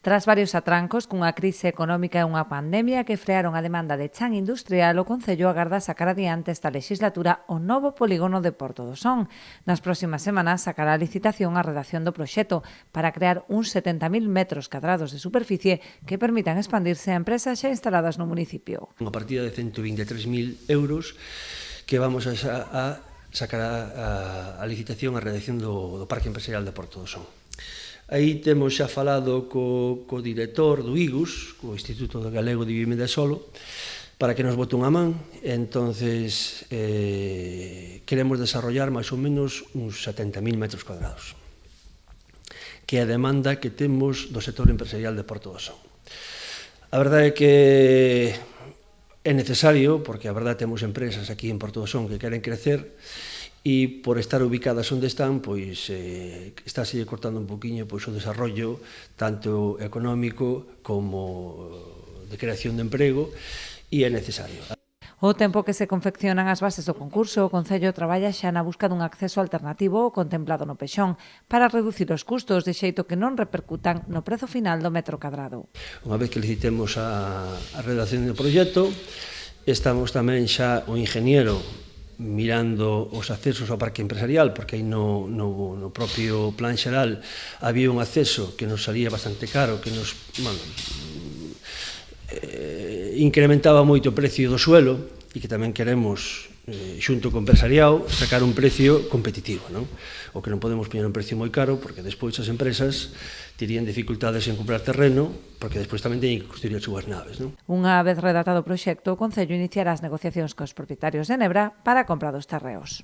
Tras varios atrancos, cunha crise económica e unha pandemia que frearon a demanda de chan industrial, o Concello agarda sacar adiante esta legislatura o novo polígono de Porto do Son. Nas próximas semanas sacará a licitación a redacción do proxecto para crear uns 70.000 metros cadrados de superficie que permitan expandirse a empresas xa instaladas no municipio. Unha partida de 123.000 euros que vamos a sacar a licitación a redacción do Parque Empresarial de Porto do Son. Aí temos xa falado co director do IGUS, co Instituto Galego de Vivenda e Solo, para que nos bote unha man. Entonces, queremos desarrollar máis ou menos uns 70.000 metros cuadrados, que é a demanda que temos do sector empresarial de Porto do Son. A verdade é que é necesario, porque a verdade temos empresas aquí en Porto do Son que queren crecer, e por estar ubicadas onde están, pois estáse cortando un poquinho o desarrollo tanto económico como de creación de emprego, e é necesario. O tempo que se confeccionan as bases do concurso, o Concello traballa xa na busca dun acceso alternativo contemplado no Pexón para reducir os custos de xeito que non repercutan no prezo final do metro cadrado. Unha vez que licitemos a redacción do proxecto, estamos tamén xa o ingeniero mirando os accesos ao parque empresarial, porque aí no propio plan xeral había un acceso que nos salía bastante caro, que nos incrementaba moito o precio do suelo, e que tamén queremos, xunto co empresariado, sacar un precio competitivo, non? O que non podemos poñer un precio moi caro, porque despois as empresas terían dificultades en comprar terreno, porque despois tamén teñen que construir as súas naves, non? Unha vez redactado o proxecto, o Concello iniciará as negociacións cos propietarios de Nebra para a compra dos terreos.